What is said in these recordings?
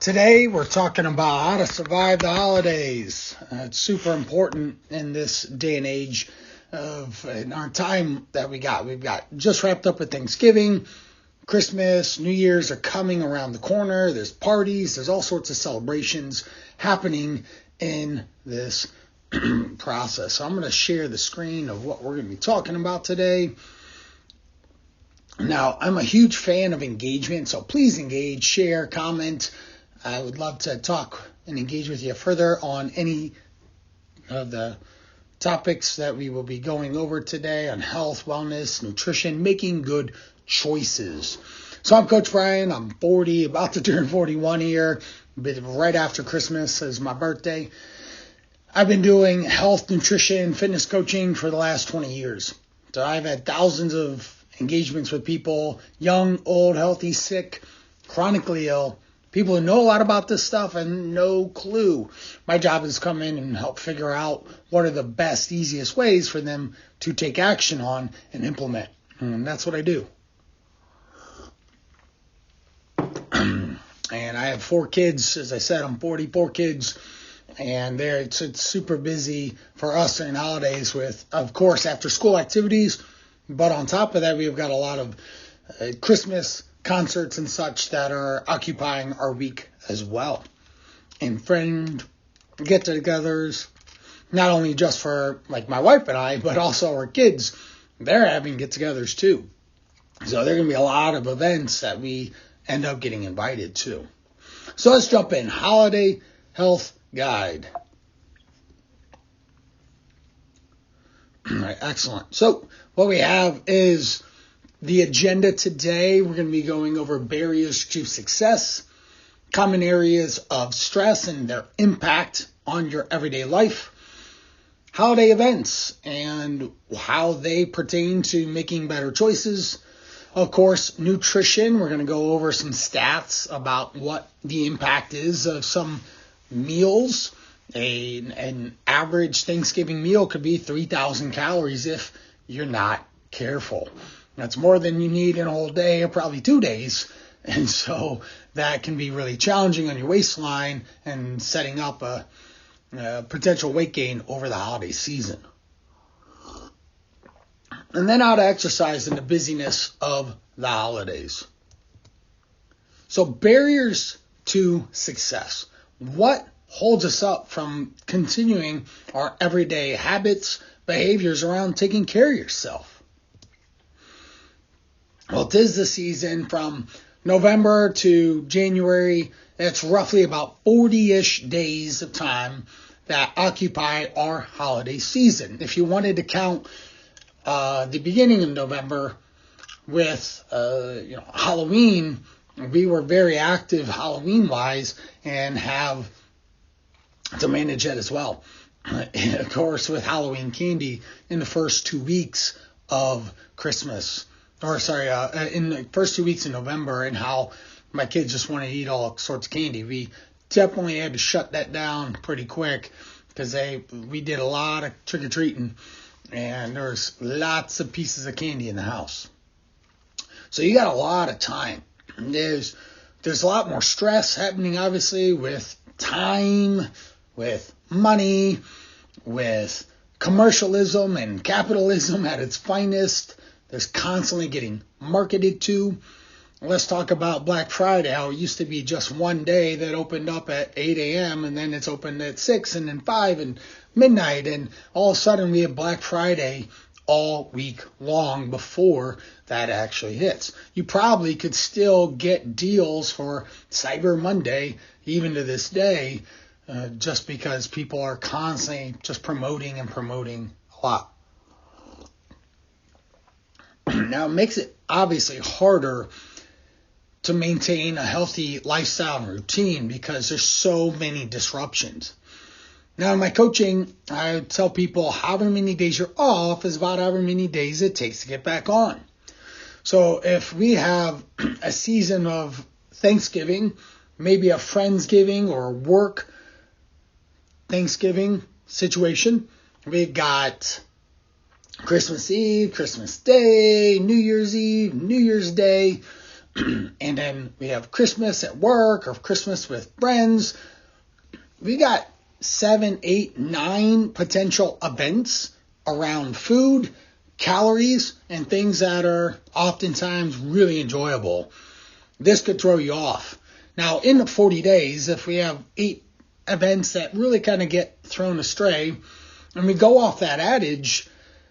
Today, we're talking about how to survive the holidays. It's super important in this day and age in our time that we got. We've got just wrapped up with Thanksgiving, Christmas, New Year's are coming around the corner. There's parties, there's all sorts of celebrations happening in this process. So I'm going to share the screen of what we're going to be talking about today. Now, I'm a huge fan of engagement, so please engage, share, comment. I would love to talk and engage with you further on any of the topics that we will be going over today on health, wellness, nutrition, making good choices. So I'm Coach Brian. I'm 40, about to turn 41 here, right after Christmas is my birthday. I've been doing health, nutrition, fitness coaching for the last 20 years. So I've had thousands of engagements with people, young, old, healthy, sick, chronically ill, people who know a lot about this stuff and no clue. My job is to come in and help figure out what are the best, easiest ways for them to take action on and implement. And that's what I do. And I have 4 kids. As I said, I'm 44 kids. And it's super busy for us during holidays with, of course, after school activities. But on top of that, we've got a lot of Christmas concerts and such that are occupying our week as well. And friend get-togethers, not only just for like my wife and I, but also our kids. They're having get-togethers too. So there are going to be a lot of events that we end up getting invited to. So let's jump in. Holiday Health Guide. All right, excellent. So what we have is the agenda today. We're going to be going over barriers to success, common areas of stress and their impact on your everyday life, holiday events and how they pertain to making better choices. Of course, nutrition. We're going to go over some stats about what the impact is of some meals. An average Thanksgiving meal could be 3,000 calories if you're not careful. That's more than you need in a whole day or probably 2 days. And so that can be really challenging on your waistline and setting up a potential weight gain over the holiday season. And then how to exercise in the busyness of the holidays. So barriers to success. What holds us up from continuing our everyday habits, behaviors around taking care of yourself? Well, it is the season from November to January. It's roughly about 40-ish days of time that occupy our holiday season. If you wanted to count the beginning of November with Halloween, we were very active Halloween-wise and have to manage that as well. And of course, with Halloween candy in the first 2 weeks of Christmas. In the first 2 weeks in November, and how my kids just want to eat all sorts of candy. We definitely had to shut that down pretty quick because we did a lot of trick-or-treating, and there was lots of pieces of candy in the house. So you got a lot of time. There's a lot more stress happening, obviously, with time, with money, with commercialism and capitalism at its finest. There's constantly getting marketed to. Let's talk about Black Friday, how it used to be just one day that opened up at 8 a.m. and then it's opened at 6 and then 5 and midnight. And all of a sudden we have Black Friday all week long before that actually hits. You probably could still get deals for Cyber Monday, even to this day, just because people are constantly just promoting a lot. Now, it makes it obviously harder to maintain a healthy lifestyle and routine because there's so many disruptions. Now, in my coaching, I tell people however many days you're off is about however many days it takes to get back on. So if we have a season of Thanksgiving, maybe a Friendsgiving or work Thanksgiving situation, we've got Christmas Eve, Christmas Day, New Year's Eve, New Year's Day, And then we have Christmas at work or Christmas with friends. We got 7, 8, 9 potential events around food, calories, and things that are oftentimes really enjoyable. This could throw you off. Now, in the 40 days, if we have 8 events that really kind of get thrown astray, and we go off that adage,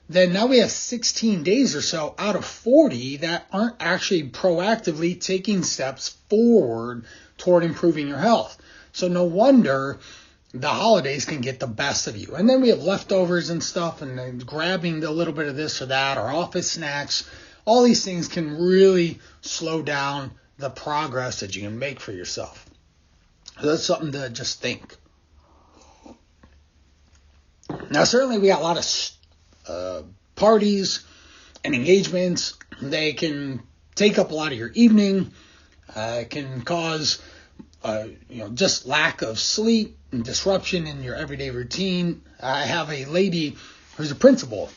then now we have 16 days or so out of 40 that aren't actually proactively taking steps forward toward improving your health. So no wonder the holidays can get the best of you. And then we have leftovers and stuff, and then grabbing a little bit of this or that, or office snacks. All these things can really slow down the progress that you can make for yourself. So that's something to just think. Now, certainly we got a lot of parties and engagements. They can take up a lot of your evening. It can cause just lack of sleep and disruption in your everyday routine. I have a lady who's a principal.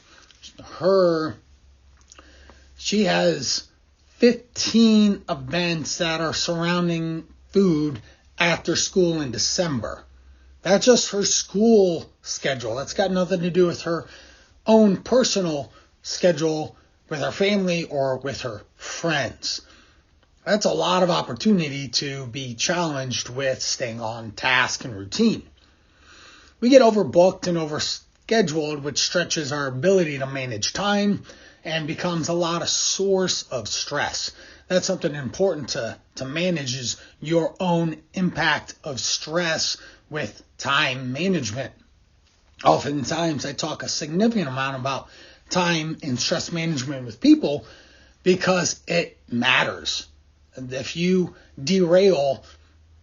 She has 15 events that are surrounding food after school in December. That's just her school schedule. That's got nothing to do with her own personal schedule with her family or with her friends. That's a lot of opportunity to be challenged with staying on task and routine. We get overbooked and overscheduled, which stretches our ability to manage time and becomes a lot of source of stress. That's something important to manage, is your own impact of stress with time management. Oftentimes I talk a significant amount about time and stress management with people because it matters. If you derail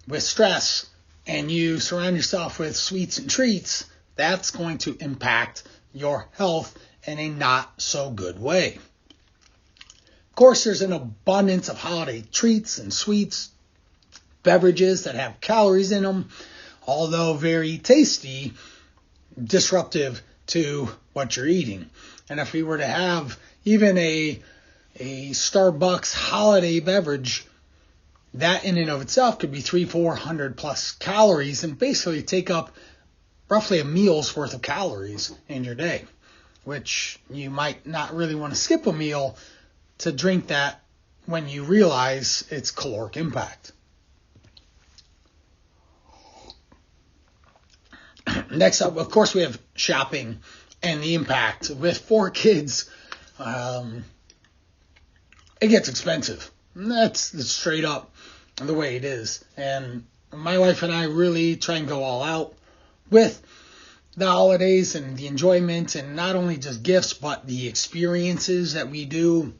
with stress and you surround yourself with sweets and treats, that's going to impact your health in a not so good way. Of course, there's an abundance of holiday treats and sweets, beverages that have calories in them, although very tasty, disruptive to what you're eating. And if we were to have even a Starbucks holiday beverage, that in and of itself could be 300-400 plus calories and basically take up roughly a meal's worth of calories in your day, which you might not really want to skip a meal to drink that when you realize its caloric impact. Next up, of course, we have shopping and the impact. With 4 kids, it gets expensive. That's straight up the way it is. And my wife and I really try and go all out with the holidays and the enjoyment, and not only just gifts, but the experiences that we do,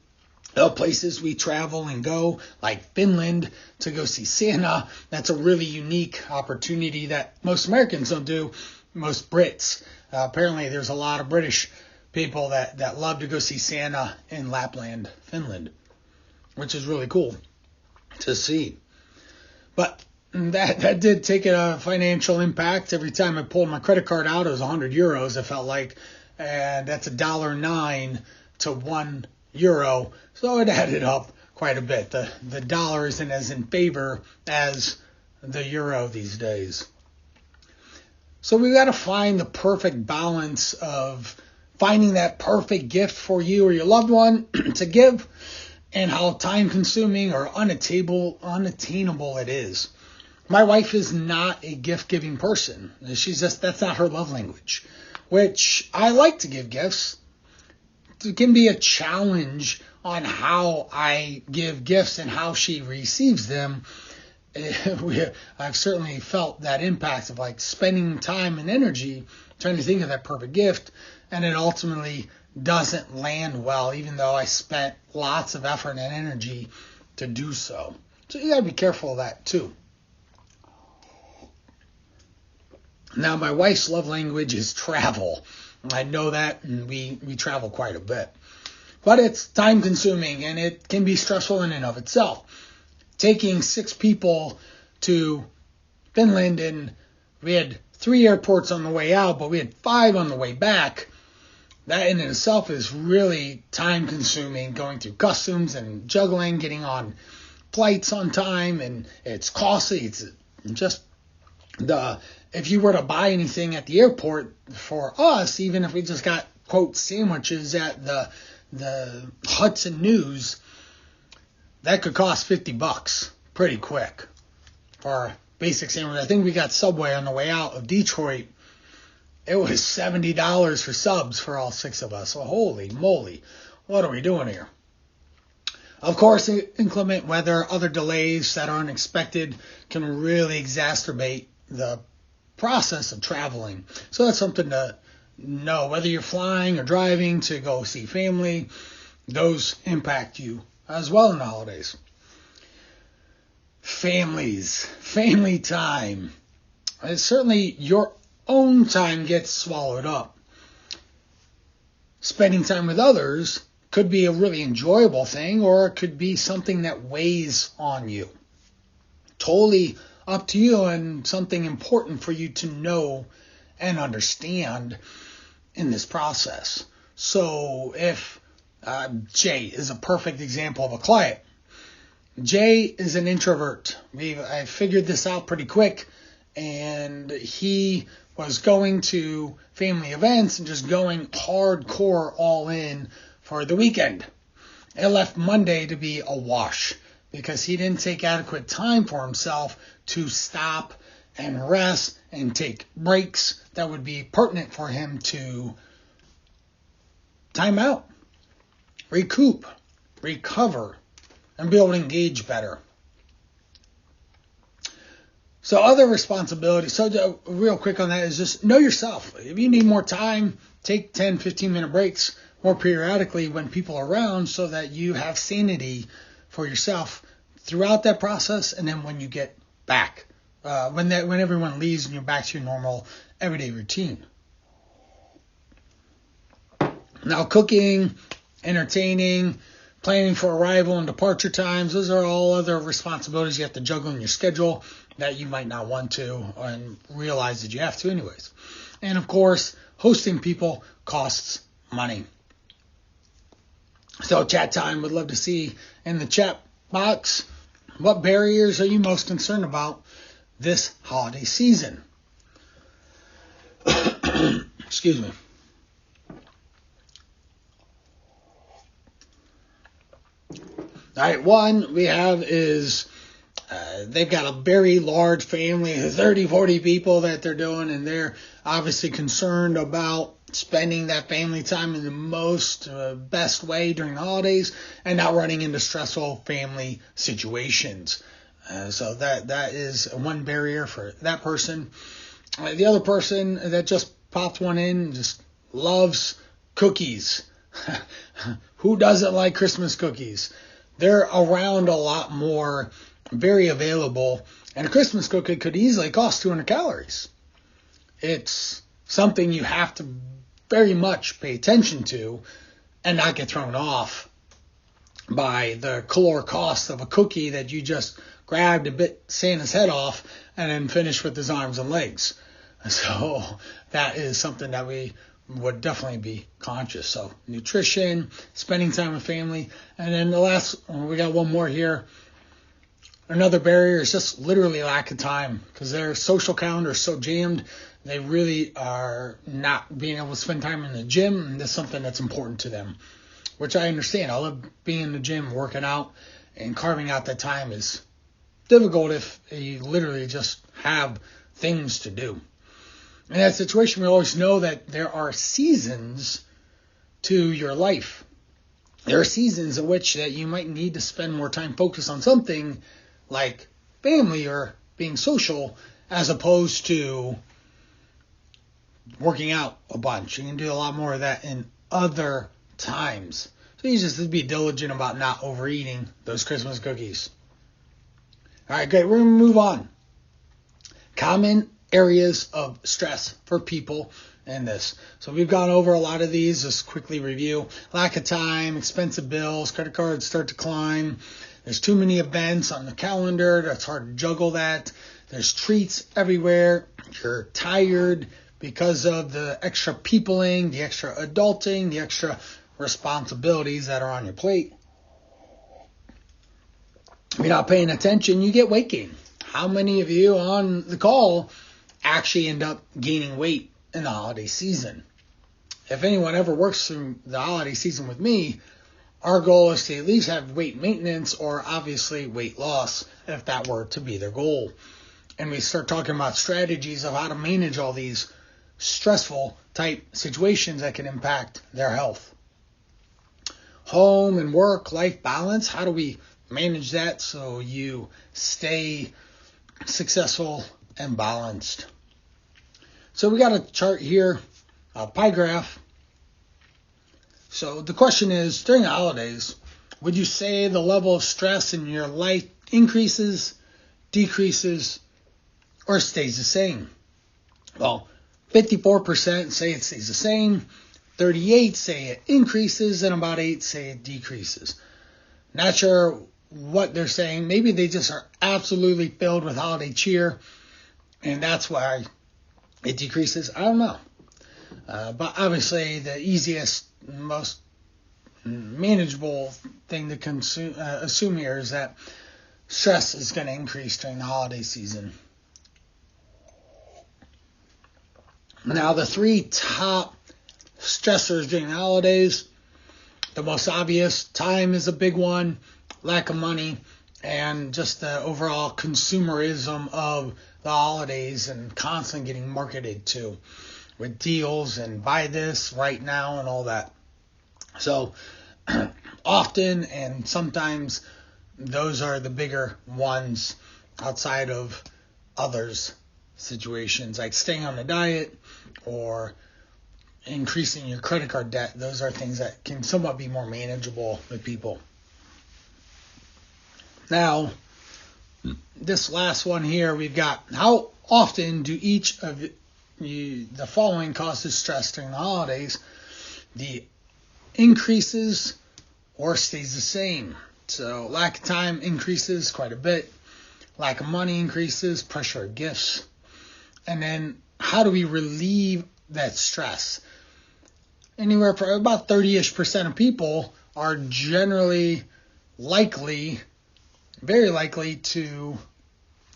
the places we travel and go, like Finland to go see Santa. That's a really unique opportunity that most Americans don't do, most Brits. Apparently there's a lot of British people that love to go see Santa in Lapland, Finland, which is really cool to see. But that did take a financial impact. Every time I pulled my credit card out, it was 100 euros, it felt like. And that's $1.09 to €1. So it added up quite a bit. The dollar isn't as in favor as the euro these days. So we got to find the perfect balance of finding that perfect gift for you or your loved one to give, and how time-consuming or unattainable it is. My wife is not a gift-giving person. That's not her love language, which I like to give gifts. It can be a challenge on how I give gifts and how she receives them. I've certainly felt that impact of like spending time and energy trying to think of that perfect gift, and it ultimately doesn't land well, even though I spent lots of effort and energy to do so. So you got to be careful of that too. Now, my wife's love language is travel. I know that, and we travel quite a bit. But it's time consuming, and it can be stressful in and of itself. Taking 6 people to Finland, and we had 3 airports on the way out, but we had 5 on the way back. That in itself is really time consuming, going through customs and juggling, getting on flights on time, and it's costly. It's just if you were to buy anything at the airport for us, even if we just got quote sandwiches at the Hudson News, that could cost $50 pretty quick for a basic sandwich. I think we got Subway on the way out of Detroit. It was $70 for subs for all 6 of us. So holy moly, what are we doing here? Of course, inclement weather, other delays that are unexpected can really exacerbate the process of traveling. So that's something to know. Whether you're flying or driving to go see family, those impact you as well in the holidays. Family time. It's certainly your own time gets swallowed up. Spending time with others could be a really enjoyable thing, or it could be something that weighs on you. Totally up to you, and something important for you to know and understand in this process. So if Jay is a perfect example of a client. Jay is an introvert. I figured this out pretty quick, and he was going to family events and just going hardcore all in for the weekend. It left Monday to be a wash because he didn't take adequate time for himself to stop and rest and take breaks that would be pertinent for him to time out, recoup, recover, and be able to engage better. So other responsibilities, so real quick on that is just know yourself. If you need more time, take 10, 15-minute breaks more periodically when people are around so that you have sanity for yourself throughout that process, and then when you get back, when everyone leaves and you're back to your normal everyday routine. Now, cooking, entertaining, planning for arrival and departure times, those are all other responsibilities you have to juggle in your schedule that you might not want to and realize that you have to anyways. And of course, hosting people costs money. So chat time, would love to see in the chat box, what barriers are you most concerned about this holiday season? Excuse me. All right, one we have is they've got a very large family, 30, 40 people that they're doing, and they're obviously concerned about spending that family time in the most best way during the holidays and not running into stressful family situations. So that is one barrier for that person. The other person that just popped one in just loves cookies. Who doesn't like Christmas cookies? They're around a lot more, very available, and a Christmas cookie could easily cost 200 calories. It's something you have to very much pay attention to and not get thrown off by the caloric cost of a cookie that you just grabbed a bit Santa's head off and then finished with his arms and legs. So that is something that we would definitely be conscious. So nutrition, spending time with family, and then the last, we got one more here. Another barrier is just literally lack of time because their social calendar is so jammed. They really are not being able to spend time in the gym, and that's something that's important to them, which I understand. I love being in the gym, working out, and carving out that time is difficult if you literally just have things to do. In that situation, we always know that there are seasons to your life. There are seasons in which that you might need to spend more time focused on something like family or being social as opposed to working out a bunch. You can do a lot more of that in other times. So you just have to be diligent about not overeating those Christmas cookies. All right, great. We're going to move on. Common areas of stress for people in this. So we've gone over a lot of these. Just quickly review. Lack of time, expensive bills, credit cards start to climb. There's too many events on the calendar. That's hard to juggle that. There's treats everywhere. You're tired because of the extra peopling, the extra adulting, the extra responsibilities that are on your plate. If you're not paying attention, you get weight gain. How many of you on the call actually end up gaining weight in the holiday season? If anyone ever works through the holiday season with me, our goal is to at least have weight maintenance or obviously weight loss if that were to be their goal. And we start talking about strategies of how to manage all these stressful type situations that can impact their health. Home and work-life balance, how do we manage that so you stay successful and balanced? So we got a chart here, a pie graph. So the question is, during the holidays, would you say the level of stress in your life increases, decreases, or stays the same? Well, 54% say it stays the same, 38% say it increases, and about 8% say it decreases. Not sure what they're saying. Maybe they just are absolutely filled with holiday cheer, and that's why it decreases. I don't know. But obviously, the easiest, most manageable thing to assume here is that stress is going to increase during the holiday season. Now, the three top stressors during the holidays, the most obvious, time is a big one, lack of money, and just the overall consumerism of the holidays and constantly getting marketed to with deals and buy this right now and all that. So often and sometimes those are the bigger ones outside of others situations like staying on the diet or increasing your credit card debt. Those are things that can somewhat be more manageable with people. Now, this last one here, we've got how often do each of the following causes stress during the holidays? The increases or stays the same. So lack of time increases quite a bit. Lack of money increases, pressure of gifts. And then how do we relieve that stress? Anywhere from about 30-ish% of people are generally likely, very likely to,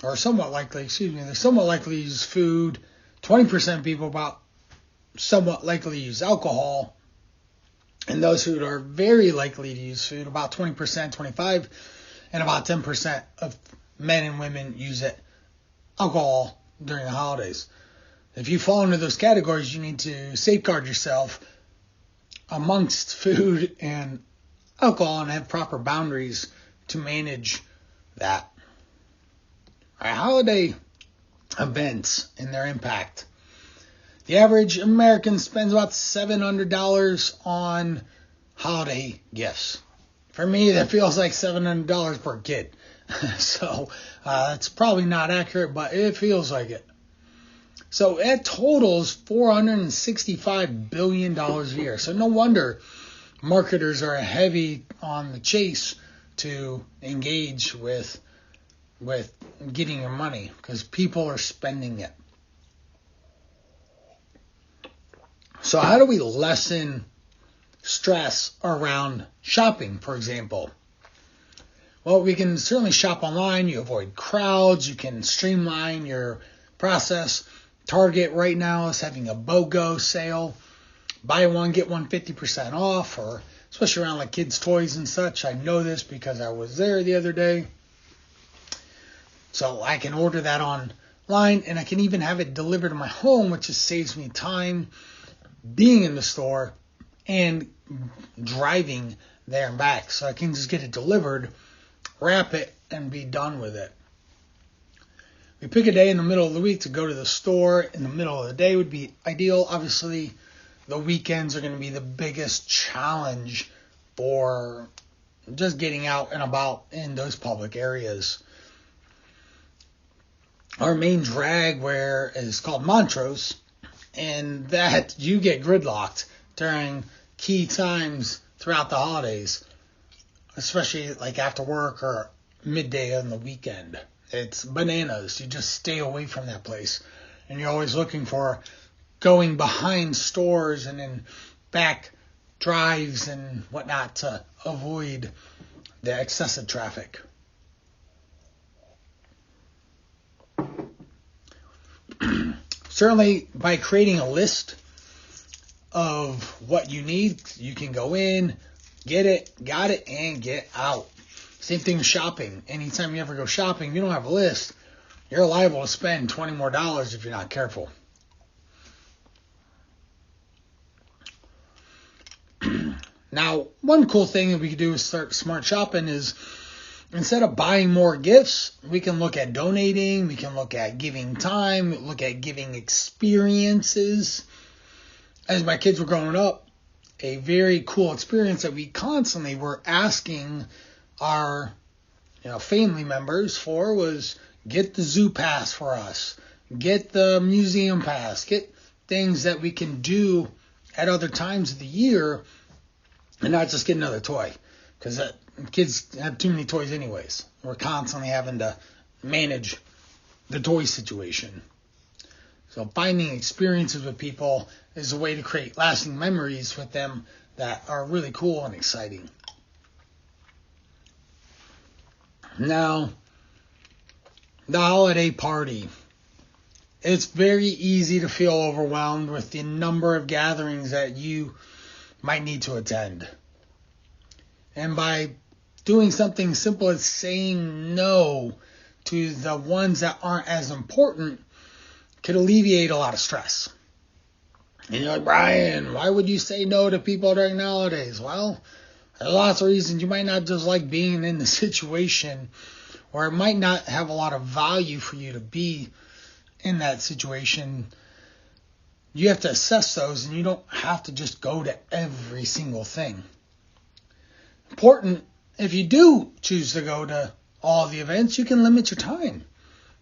or somewhat likely, they're somewhat likely to use food. 20% of people about somewhat likely to use alcohol. And those who are very likely to use food, about 20%, 25%, and about 10% of men and women use alcohol during the holidays. If you fall into those categories, you need to safeguard yourself amongst food and alcohol and have proper boundaries to manage that. All right, holiday events and their impact. The average American spends about $700 on holiday gifts. For me, that feels like $700 per kid. So it's probably not accurate, but it feels like it. So it totals $465 billion a year. So no wonder marketers are heavy on the chase to engage with getting your money because people are spending it. So how do we lessen stress around shopping, for example? Well, we can certainly shop online. You avoid crowds. You can streamline your process. Target right now is having a BOGO sale. Buy one, get one 50% off, or especially around like kids' toys and such. I know this because I was there the other day. So I can order that online, and I can even have it delivered to my home, which just saves me time being in the store and driving there and back. So I can just get it delivered, wrap it, and be done with it. We pick a day in the middle of the week to go to the store. In the middle of the day would be ideal. Obviously, the weekends are going to be the biggest challenge for just getting out and about in those public areas. Our main drag where is called Montrose, and that you get gridlocked during key times throughout the holidays, especially like after work or midday on the weekend. It's bananas. You just stay away from that place. And you're always looking for going behind stores and in back drives and whatnot to avoid the excessive traffic. Certainly, by creating a list of what you need, you can go in, get it, got it, and get out. Same thing with shopping. Anytime you ever go shopping, you don't have a list, you're liable to spend $20 more if you're not careful. Now, one cool thing that we can do is start smart shopping is instead of buying more gifts, we can look at donating, we can look at giving time, look at giving experiences. As my kids were growing up, a very cool experience that we constantly were asking our family members for was get the zoo pass for us, get the museum pass, get things that we can do at other times of the year and not just get another toy. Because kids have too many toys anyways. We're constantly having to manage the toy situation. So finding experiences with people is a way to create lasting memories with them that are really cool and exciting. Now, the holiday party. It's very easy to feel overwhelmed with the number of gatherings that you might need to attend. And by doing something simple as saying no to the ones that aren't as important could alleviate a lot of stress. And you're like, Brian, why would you say no to people during the holidays? Well, there's lots of reasons. You might not just like being in the situation, or it might not have a lot of value for you to be in that situation. You have to assess those, and you don't have to just go to every single thing. Important, if you do choose to go to all the events, you can limit your time.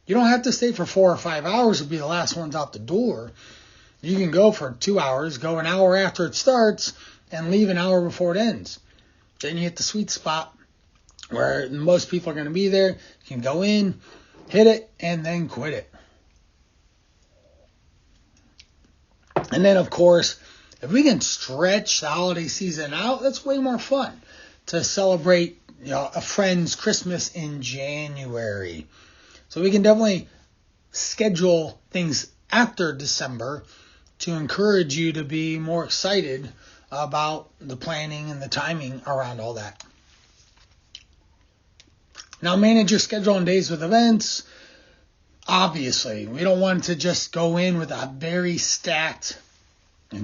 You don't have to stay for 4 or 5 hours to be the last ones out the door. You can go for 2 hours, go an hour after it starts, and leave an hour before it ends. Then you hit the sweet spot where most people are going to be there. You can go in, hit it, and then quit it. And then, of course, if we can stretch the holiday season out, that's way more fun to celebrate a friend's Christmas in January. So we can definitely schedule things after December to encourage you to be more excited about the planning and the timing around all that. Now, manage your schedule on days with events. Obviously, we don't want to just go in with a very stacked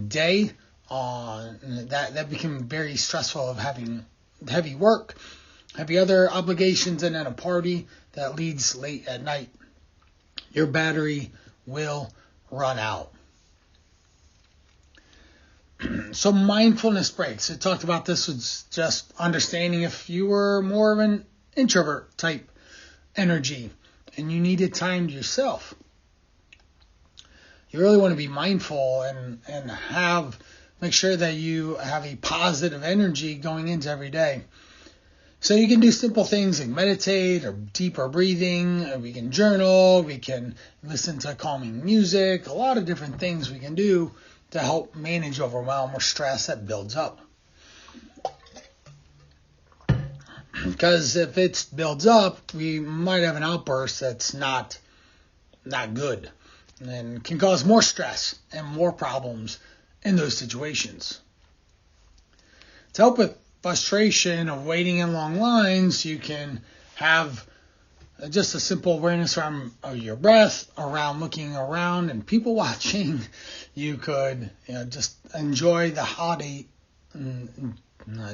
day on that became very stressful of having heavy work, heavy other obligations, and then a party that leads late at night. Your battery will run out. So mindfulness breaks. I talked about this was just understanding if you were more of an introvert type energy and you needed time to yourself. You really want to be mindful and make sure that you have a positive energy going into every day. So you can do simple things like meditate or deeper breathing, or we can journal, we can listen to calming music, a lot of different things we can do to help manage overwhelm or stress that builds up. Because if it builds up, we might have an outburst that's not good and can cause more stress and more problems in those situations. To help with frustration of waiting in long lines, you can have just a simple awareness around your breath, around looking around and people watching. You could just enjoy the holiday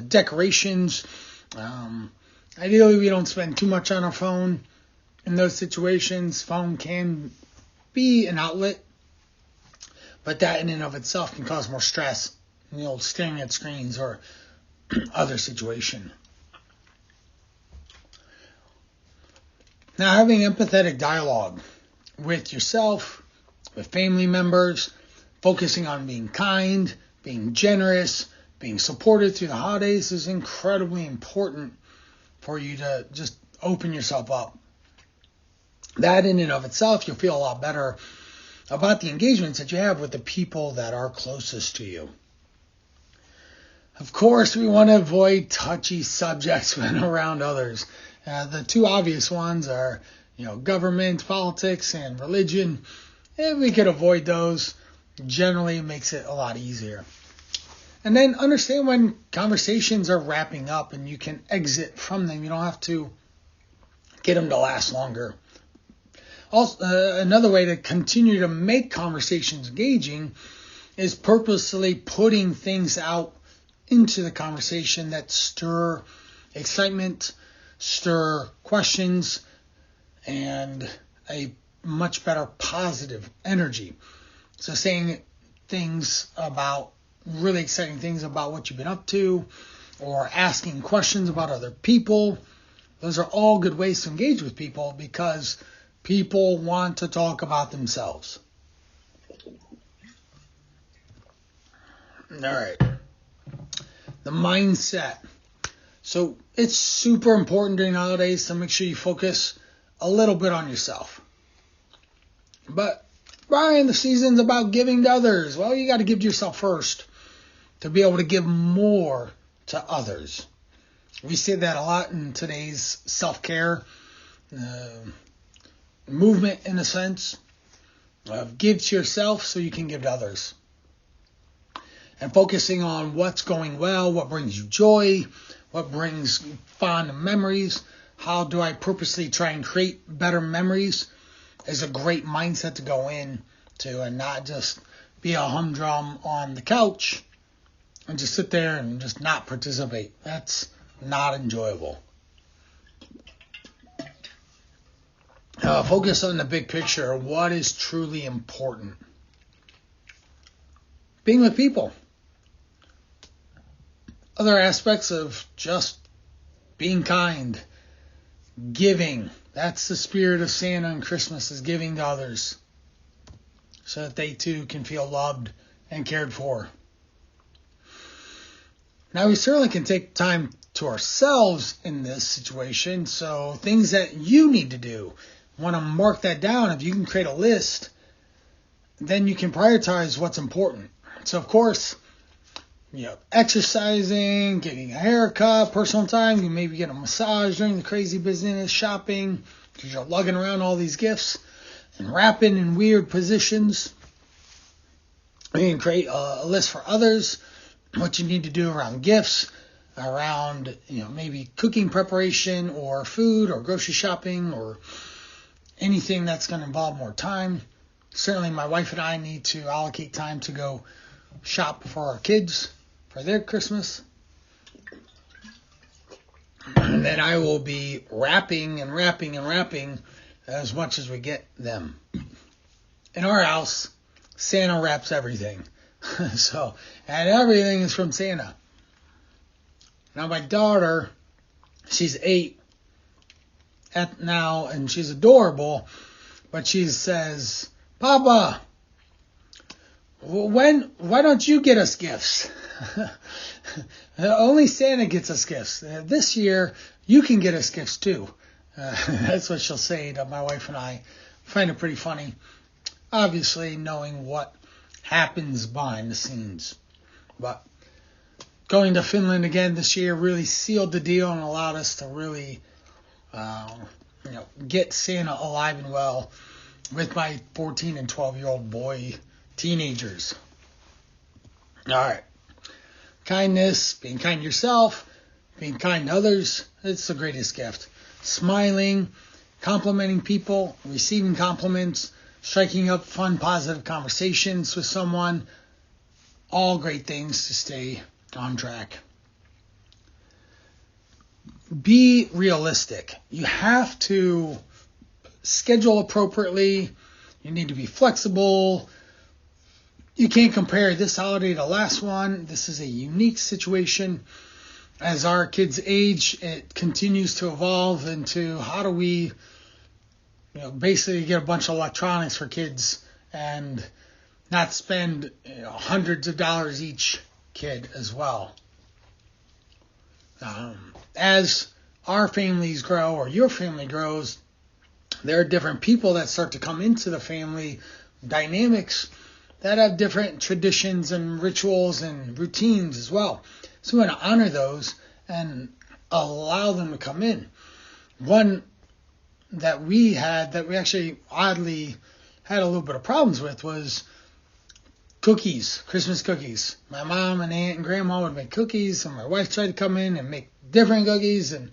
decorations. Ideally, we don't spend too much on our phone in those situations. Phone can be an outlet, but that in and of itself can cause more stress, staring at screens or other situation. Now, having empathetic dialogue with yourself, with family members, focusing on being kind, being generous, being supported through the holidays is incredibly important for you to just open yourself up. That in and of itself, you'll feel a lot better about the engagements that you have with the people that are closest to you. Of course, we want to avoid touchy subjects when around others. The two obvious ones are, government, politics, and religion. If we could avoid those, generally makes it a lot easier. And then understand when conversations are wrapping up and you can exit from them. You don't have to get them to last longer. Also, another way to continue to make conversations engaging is purposely putting things out into the conversation that stir excitement, stir questions, and a much better positive energy. So saying things about really exciting things about what you've been up to, or asking questions about other people. Those are all good ways to engage with people because people want to talk about themselves. All right. The mindset. So it's super important during the holidays to make sure you focus a little bit on yourself. But Brian, the season's about giving to others. Well, you got to give to yourself first to be able to give more to others. We say that a lot in today's self-care movement, in a sense. Give to yourself so you can give to others. And focusing on what's going well, what brings you joy, what brings fond memories, how do I purposely try and create better memories is a great mindset to go in to, and not just be a humdrum on the couch and just sit there and just not participate. That's not enjoyable. Focus on the big picture. What is truly important? Being with people. Other aspects of just being kind, giving. That's the spirit of Santa and Christmas, is giving to others so that they too can feel loved and cared for. Now, we certainly can take time to ourselves in this situation. So things that you need to do, want to mark that down. If you can create a list, then you can prioritize what's important. So, of course, exercising, getting a haircut, personal time, you maybe get a massage during the crazy business, shopping, because you're lugging around all these gifts and wrapping in weird positions. You can create a list for others, what you need to do around gifts, around maybe cooking preparation or food or grocery shopping or anything that's going to involve more time. Certainly my wife and I need to allocate time to go shop for our kids for their Christmas. And then I will be wrapping as much as we get them. In our house, Santa wraps everything. And everything is from Santa. Now my daughter, she's 8 now, and she's adorable, but she says, "Papa, why don't you get us gifts?" Only Santa gets us gifts. This year, you can get us gifts too. That's what she'll say to my wife and I. Find it pretty funny. Obviously, knowing what happens behind the scenes. But going to Finland again this year really sealed the deal and allowed us to really get Santa alive and well with my 14 and 12-year-old boy teenagers. All right. Kindness, being kind to yourself, being kind to others, it's the greatest gift. Smiling, complimenting people, receiving compliments, striking up fun, positive conversations with someone, all great things to stay on track. Be realistic. You have to schedule appropriately. You need to be flexible. You can't compare this holiday to the last one. This is a unique situation. As our kids age, it continues to evolve into how do we basically get a bunch of electronics for kids and not spend hundreds of dollars each kid as well. As our families grow or your family grows, there are different people that start to come into the family dynamics that have different traditions and rituals and routines as well. So we want to honor those and allow them to come in. One that we actually oddly had a little bit of problems with was cookies, Christmas cookies. My mom and aunt and grandma would make cookies, and my wife tried to come in and make different cookies, and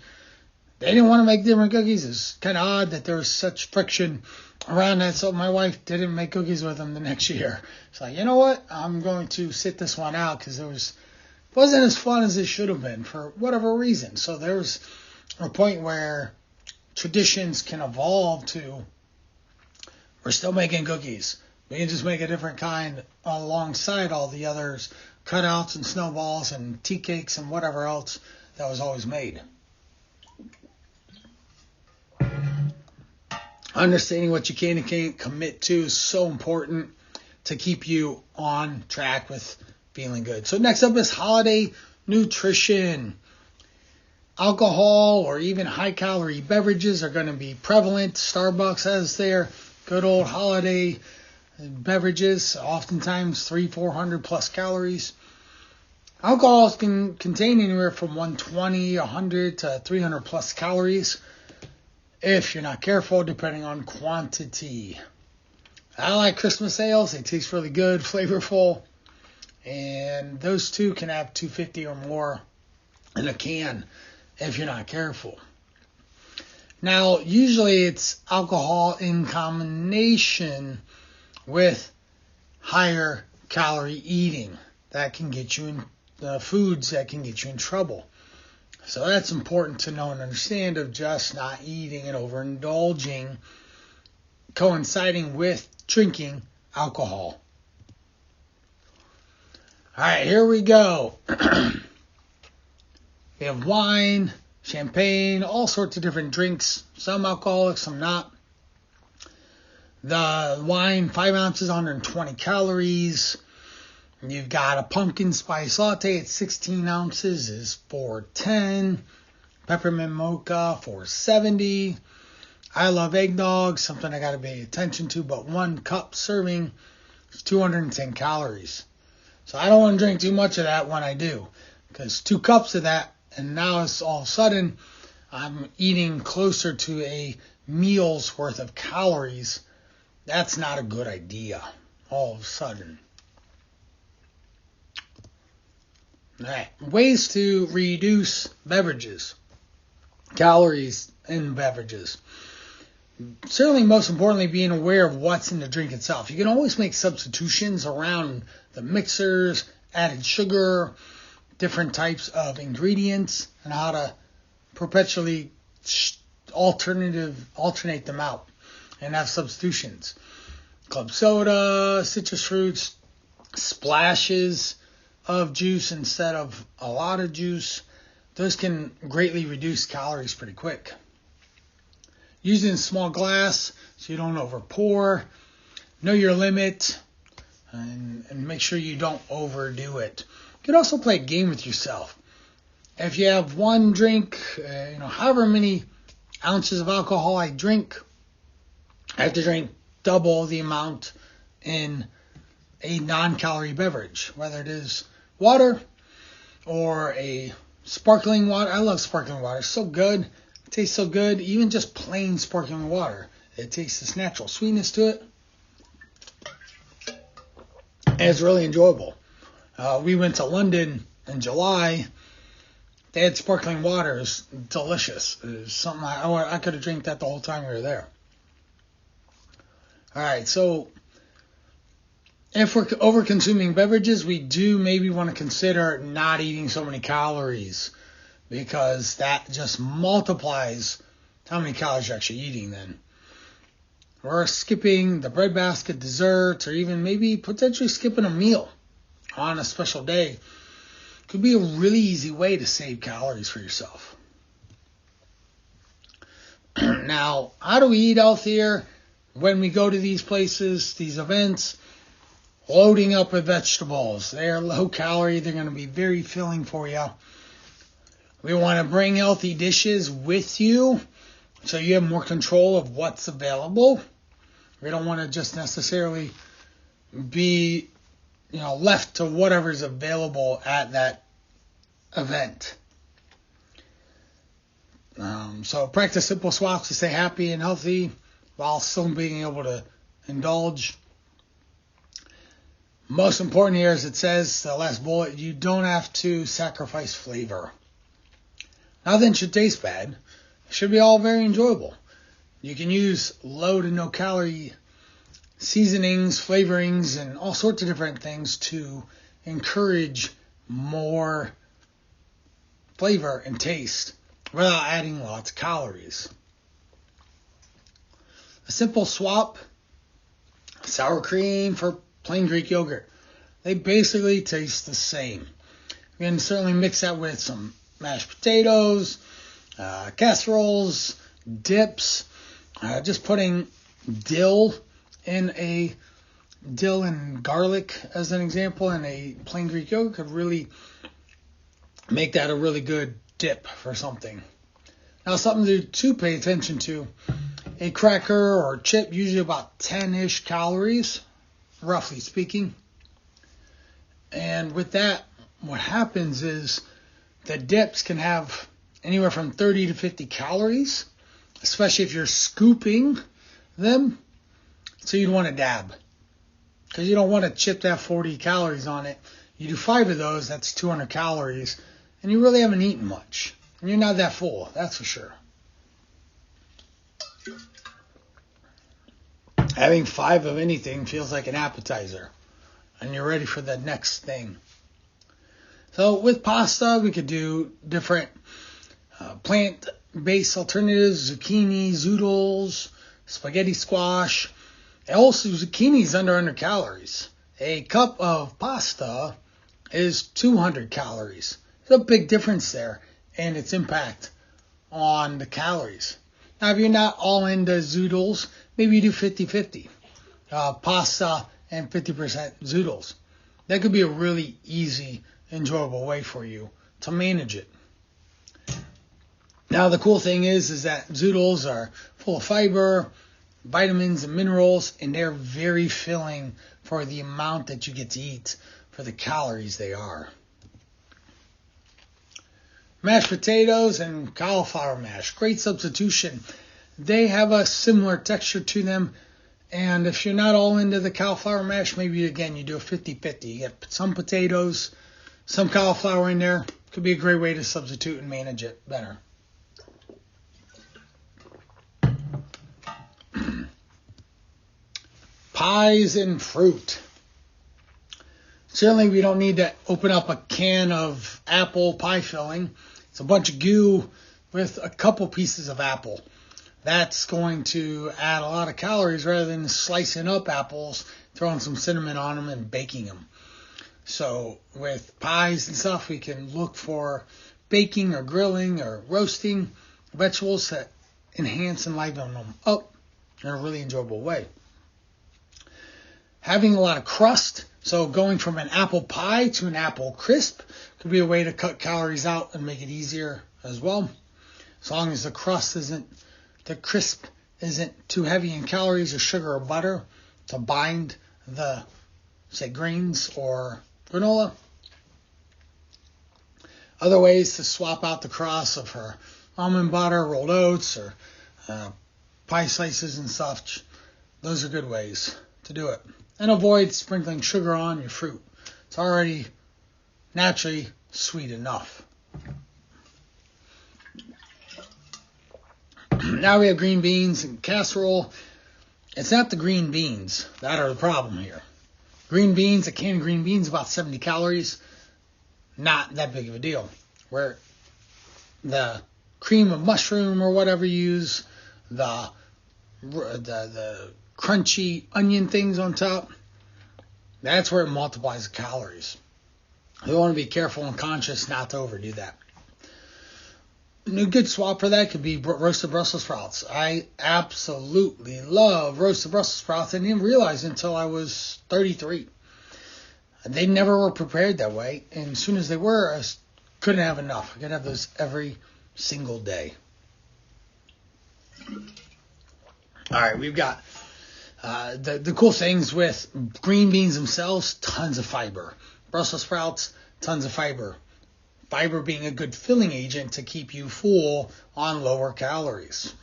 they didn't want to make different cookies. It's kind of odd that there was such friction around that, so my wife didn't make cookies with them the next year. It's like, you know what? I'm going to sit this one out because wasn't as fun as it should have been for whatever reason. So there was a point where traditions can evolve to, we're still making cookies. We can just make a different kind alongside all the others, cutouts and snowballs and tea cakes and whatever else that was always made. Understanding what you can and can't commit to is so important to keep you on track with feeling good. So next up is holiday nutrition. Alcohol or even high-calorie beverages are going to be prevalent. Starbucks has their good old holiday beverages, oftentimes 400 plus calories. Alcohol can contain anywhere from 120, 100 to 300 plus calories if you're not careful, depending on quantity. I like Christmas ales. They taste really good, flavorful, and those two can have 250 or more in a can if you're not careful. Now, usually it's alcohol in combination with higher calorie eating that can get you in foods that can get you in trouble. So that's important to know and understand, of just not eating and overindulging, coinciding with drinking alcohol. All right, here we go. We have wine, champagne, all sorts of different drinks, some alcoholic, some not. The wine, 5 ounces, 120 calories. You've got a pumpkin spice latte at 16 ounces is $4.10. Peppermint mocha, $4.70. I love eggnog, something I got to pay attention to, but 1 cup serving is 210 calories. So I don't want to drink too much of that when I do, because 2 cups of that, and now it's all of a sudden I'm eating closer to a meal's worth of calories. That's not a good idea all of a sudden. All right, ways to reduce beverages, calories in beverages. Certainly, most importantly, being aware of what's in the drink itself. You can always make substitutions around the mixers, added sugar, different types of ingredients, and how to perpetually alternate them out and have substitutions. Club soda, citrus fruits, splashes of juice instead of a lot of juice. Those can greatly reduce calories pretty quick. Using a small glass so you don't over pour. Know your limit and make sure you don't overdo it. You can also play a game with yourself. If you have one drink, however many ounces of alcohol I drink, I have to drink double the amount in a non-calorie beverage, whether it is water or a sparkling water. I love sparkling water. It's so good. It tastes so good. Even just plain sparkling water. It tastes this natural sweetness to it. And it's really enjoyable. We went to London in July. They had sparkling water. It was delicious. It was something I could have drank that the whole time we were there. All right, so if we're over-consuming beverages, we do maybe want to consider not eating so many calories, because that just multiplies how many calories you're actually eating then. Or skipping the breadbasket, desserts, or even maybe potentially skipping a meal on a special day could be a really easy way to save calories for yourself. Now, how do we eat healthier when we go to these places, these events? Loading up with vegetables. They're low calorie. They're going to be very filling for you. We want to bring healthy dishes with you so you have more control of what's available. We don't want to just necessarily be, left to whatever's available at that event. So practice simple swaps to stay happy and healthy while still being able to indulge. Most important here, as it says, the last bullet, you don't have to sacrifice flavor. Nothing should taste bad. It should be all very enjoyable. You can use low to no calorie seasonings, flavorings, and all sorts of different things to encourage more flavor and taste without adding lots of calories. A simple swap, sour cream for plain Greek yogurt. They basically taste the same. You can certainly mix that with some mashed potatoes, casseroles, dips. Just putting dill and garlic as an example in a plain Greek yogurt could really make that a really good dip for something. Now, something to pay attention to. A cracker or chip, usually about 10-ish calories, roughly speaking. And with that, what happens is the dips can have anywhere from 30 to 50 calories, especially if you're scooping them. So you'd want to dab, because you don't want a chip to have 40 calories on it. You do 5 of those, that's 200 calories, and you really haven't eaten much. And you're not that full, that's for sure. Having 5 of anything feels like an appetizer, and you're ready for the next thing. So with pasta, we could do different plant-based alternatives: zucchini, zoodles, spaghetti squash. And also, zucchini is under 100 calories. A cup of pasta is 200 calories. There's a big difference there and its impact on the calories. Now, if you're not all into zoodles, maybe you do 50-50. Pasta and 50% zoodles. That could be a really easy, enjoyable way for you to manage it. Now, the cool thing is that zoodles are full of fiber, vitamins and minerals, and they're very filling for the amount that you get to eat for the calories they are. Mashed potatoes and cauliflower mash, great substitution. They have a similar texture to them, and if you're not all into the cauliflower mash, maybe again you do a 50-50. You get some potatoes, some cauliflower in there. Could be a great way to substitute and manage it better. Pies and fruit. Certainly we don't need to open up a can of apple pie filling. It's a bunch of goo with a couple pieces of apple. That's going to add a lot of calories rather than slicing up apples, throwing some cinnamon on them, and baking them. So with pies and stuff, we can look for baking or grilling or roasting vegetables that enhance and liven them up in a really enjoyable way. Having a lot of crust, so going from an apple pie to an apple crisp could be a way to cut calories out and make it easier as well. As long as the crisp isn't too heavy in calories or sugar or butter to bind the, say, grains or granola. Other ways to swap out the crust of her almond butter, rolled oats, or pie slices and such. Those are good ways to do it. And avoid sprinkling sugar on your fruit. It's already naturally sweet enough. Now we have green beans and casserole. It's not the green beans that are the problem here. Green beans, a can of green beans, about 70 calories. Not that big of a deal. Where the cream of mushroom or whatever you use, the crunchy onion things on top, that's where it multiplies the calories. We want to be careful and conscious not to overdo that. A good swap for that could be roasted Brussels sprouts. I absolutely love roasted Brussels sprouts. I didn't realize until I was 33. They never were prepared that way, and as soon as they were, I couldn't have enough. I could have those every single day. All right, we've got the cool things with green beans themselves, tons of fiber. Brussels sprouts, tons of fiber. Fiber being a good filling agent to keep you full on lower calories.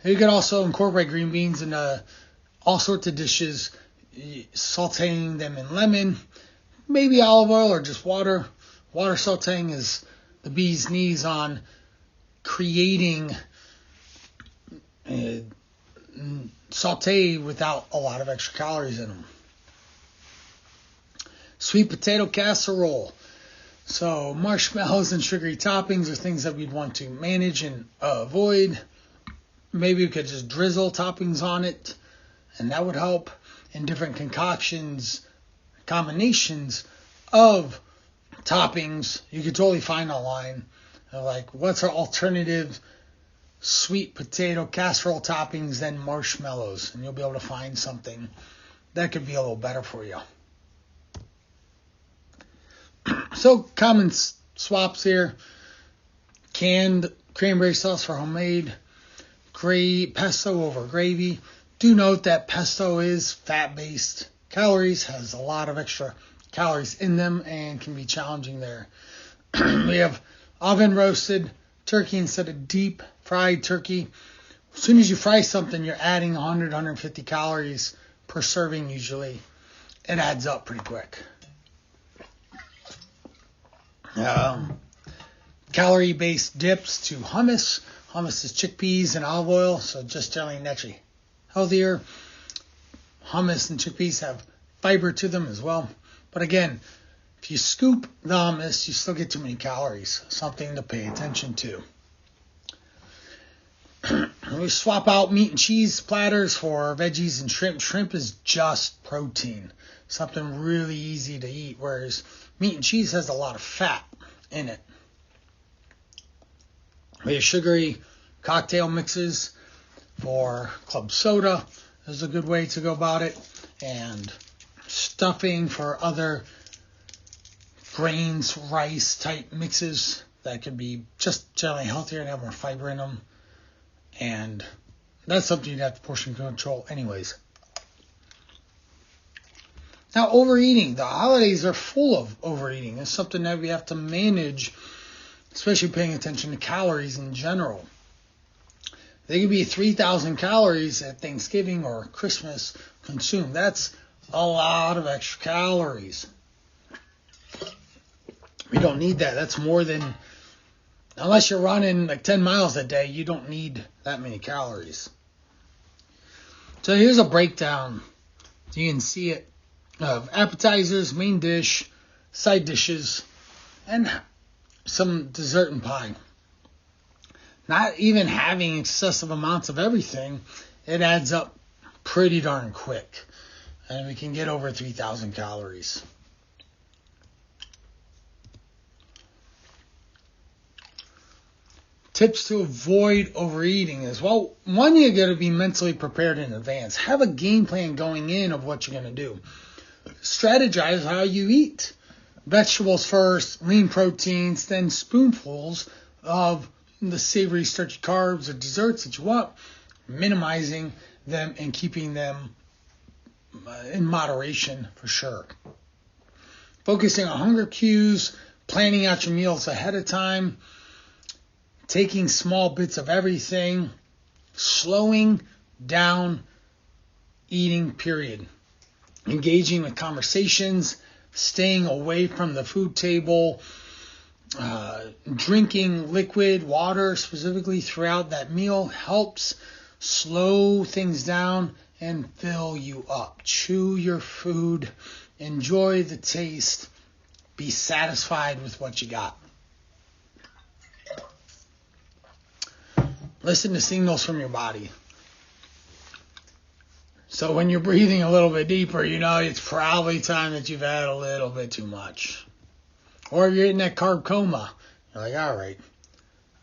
You can also incorporate green beans into all sorts of dishes, sauteing them in lemon, maybe olive oil or just water. Water sauteing is the bee's knees on creating saute without a lot of extra calories in them. Sweet potato casserole. So marshmallows and sugary toppings are things that we'd want to manage and avoid. Maybe we could just drizzle toppings on it, and that would help. And different concoctions, combinations of toppings you could totally find online. Like, what's our alternative sweet potato casserole toppings than marshmallows? And you'll be able to find something that could be a little better for you. So, common swaps here. Canned cranberry sauce for homemade. Pesto over gravy. Do note that pesto is fat-based calories, has a lot of extra calories in them, and can be challenging there. We have oven roasted turkey instead of deep fried turkey. As soon as you fry something, you're adding 100, 150 calories per serving usually. It adds up pretty quick. Calorie-based dips to hummus. Hummus is chickpeas and olive oil, so just generally naturally healthier. Hummus and chickpeas have fiber to them as well. But again, if you scoop the hummus, you still get too many calories. Something to pay attention to. We swap out meat and cheese platters for veggies and shrimp. Shrimp is just protein. Something really easy to eat, whereas meat and cheese has a lot of fat in it. We have sugary cocktail mixes for club soda. Is a good way to go about it. And stuffing for other grains, rice type mixes that could be just generally healthier and have more fiber in them. And that's something you'd have to portion control anyways. Now, overeating. The holidays are full of overeating. It's something that we have to manage, especially paying attention to calories in general. They could be 3,000 calories at Thanksgiving or Christmas consumed. That's a lot of extra calories. We don't need that. That's more than, unless you're running like 10 miles a day, you don't need that many calories. So here's a breakdown. You can see it of appetizers, main dish, side dishes, and some dessert and pie. Not even having excessive amounts of everything, it adds up pretty darn quick. And we can get over 3,000 calories. Tips to avoid overeating is, well, one, you got to be mentally prepared in advance. Have a game plan going in of what you're going to do. Strategize how you eat. Vegetables first, lean proteins, then spoonfuls of the savory, starchy carbs or desserts that you want, minimizing them and keeping them in moderation for sure. Focusing on hunger cues, planning out your meals ahead of time, taking small bits of everything, slowing down eating, period. Engaging with conversations, staying away from the food table, drinking liquid water specifically throughout that meal helps slow things down and fill you up. Chew your food, enjoy the taste, be satisfied with what you got. Listen to signals from your body. So when you're breathing a little bit deeper, you know it's probably time that you've had a little bit too much. Or if you're in that carb coma, you're like, all right,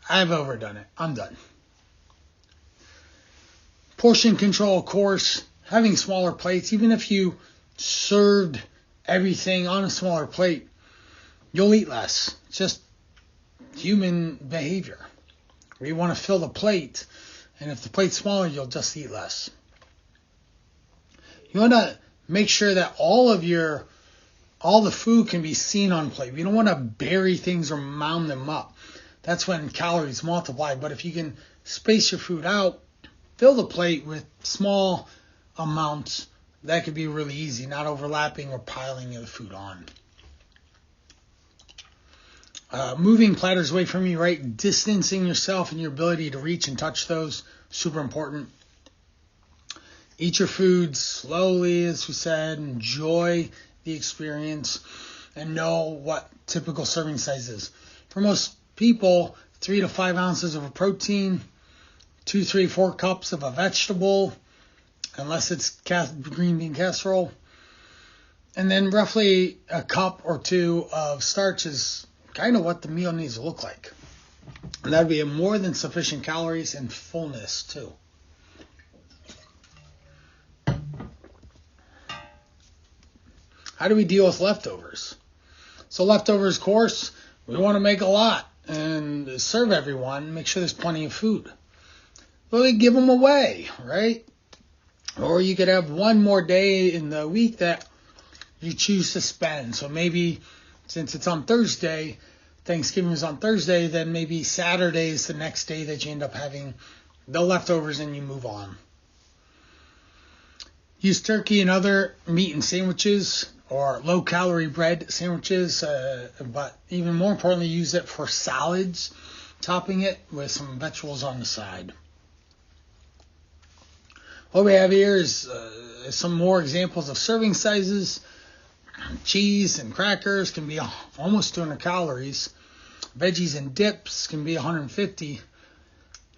I've overdone it. I'm done. Portion control, of course, having smaller plates. Even if you served everything on a smaller plate, you'll eat less. It's just human behavior. You want to fill the plate, and if the plate's smaller, you'll just eat less. You want to make sure that all the food can be seen on plate. You don't want to bury things or mound them up. That's when calories multiply. But if you can space your food out, fill the plate with small amounts. That could be really easy, not overlapping or piling the food on. Moving platters away from you, right? Distancing yourself and your ability to reach and touch those, super important. Eat your food slowly, as we said. Enjoy the experience and know what typical serving size is. For most people, 3 to 5 ounces of a protein, 2, 3, 4 cups of a vegetable, unless it's green bean casserole, and then roughly a cup or 2 of starch is kind of what the meal needs to look like. And that would be more than sufficient calories and fullness too. How do we deal with leftovers? So leftovers, of course, we want to make a lot and serve everyone, make sure there's plenty of food. Really give them away, right? Or you could have one more day in the week that you choose to spend. So maybe since it's on Thursday, Thanksgiving is on Thursday, then maybe Saturday is the next day that you end up having the leftovers and you move on. Use turkey and other meat in sandwiches or low-calorie bread sandwiches, but even more importantly, use it for salads, topping it with some vegetables on the side. What we have here is some more examples of serving sizes. Cheese and crackers can be almost 200 calories. Veggies and dips can be 150.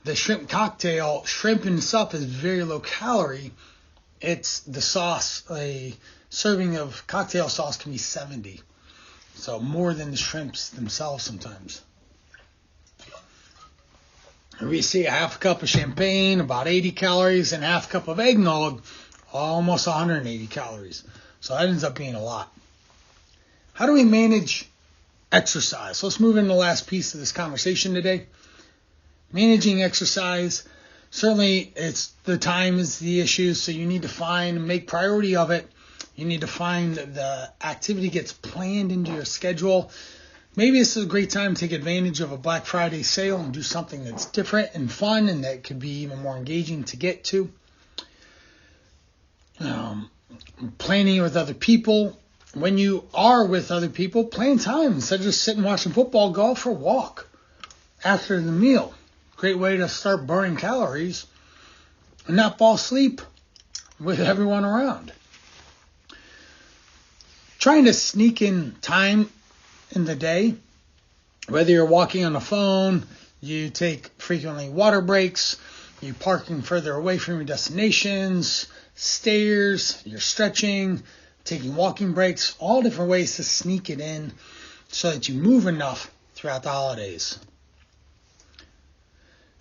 The shrimp cocktail, shrimp and stuff, is very low calorie. It's the sauce, a serving of cocktail sauce can be 70. So more than the shrimps themselves sometimes. We see a half cup of champagne, about 80 calories, and a half cup of eggnog, almost 180 calories. So that ends up being a lot. How do we manage exercise? Let's move into the last piece of this conversation today. Managing exercise. Certainly, the time is the issue, so you need to find and make priority of it. You need to find the activity gets planned into your schedule. Maybe this is a great time to take advantage of a Black Friday sale and do something that's different and fun and that could be even more engaging to get to. Planning with other people. When you are with other people, plan time. Instead of just sitting watching football, go out for a walk after the meal. Great way to start burning calories and not fall asleep with everyone around. Trying to sneak in time in the day, whether you're walking on the phone, you take frequently water breaks, you're parking further away from your destinations, stairs, you're stretching, taking walking breaks, all different ways to sneak it in so that you move enough throughout the holidays.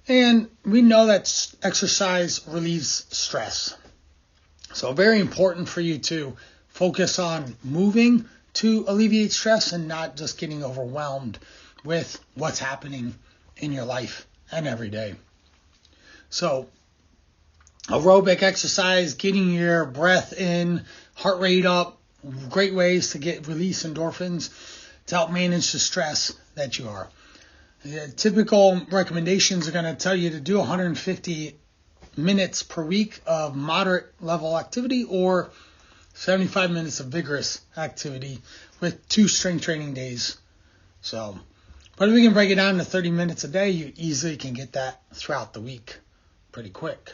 And we know that exercise relieves stress. So very important for you to focus on moving to alleviate stress and not just getting overwhelmed with what's happening in your life and every day. So aerobic exercise, getting your breath in, heart rate up, great ways to release endorphins to help manage the stress that you are. The typical recommendations are going to tell you to do 150 minutes per week of moderate level activity or 75 minutes of vigorous activity with 2 strength training days. So, but if we can break it down to 30 minutes a day, you easily can get that throughout the week pretty quick.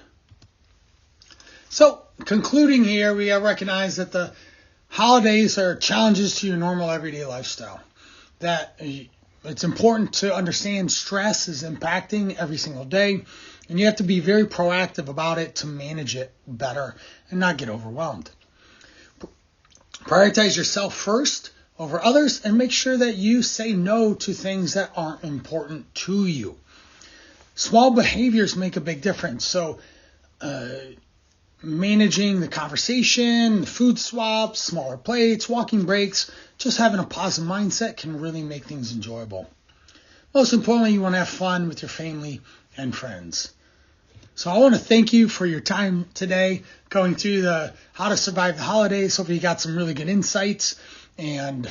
So, concluding here, we recognize that the holidays are challenges to your normal everyday lifestyle. That it's important to understand stress is impacting every single day, and you have to be very proactive about it to manage it better and not get overwhelmed. Prioritize yourself first over others and make sure that you say no to things that aren't important to you. Small behaviors make a big difference. So managing the conversation, the food swaps, smaller plates, walking breaks, just having a positive mindset can really make things enjoyable. Most importantly, you want to have fun with your family and friends. So I want to thank you for your time today going through the how to survive the holidays. Hopefully you got some really good insights and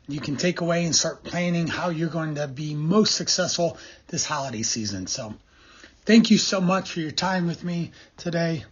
you can take away and start planning how you're going to be most successful this holiday season. So thank you so much for your time with me today.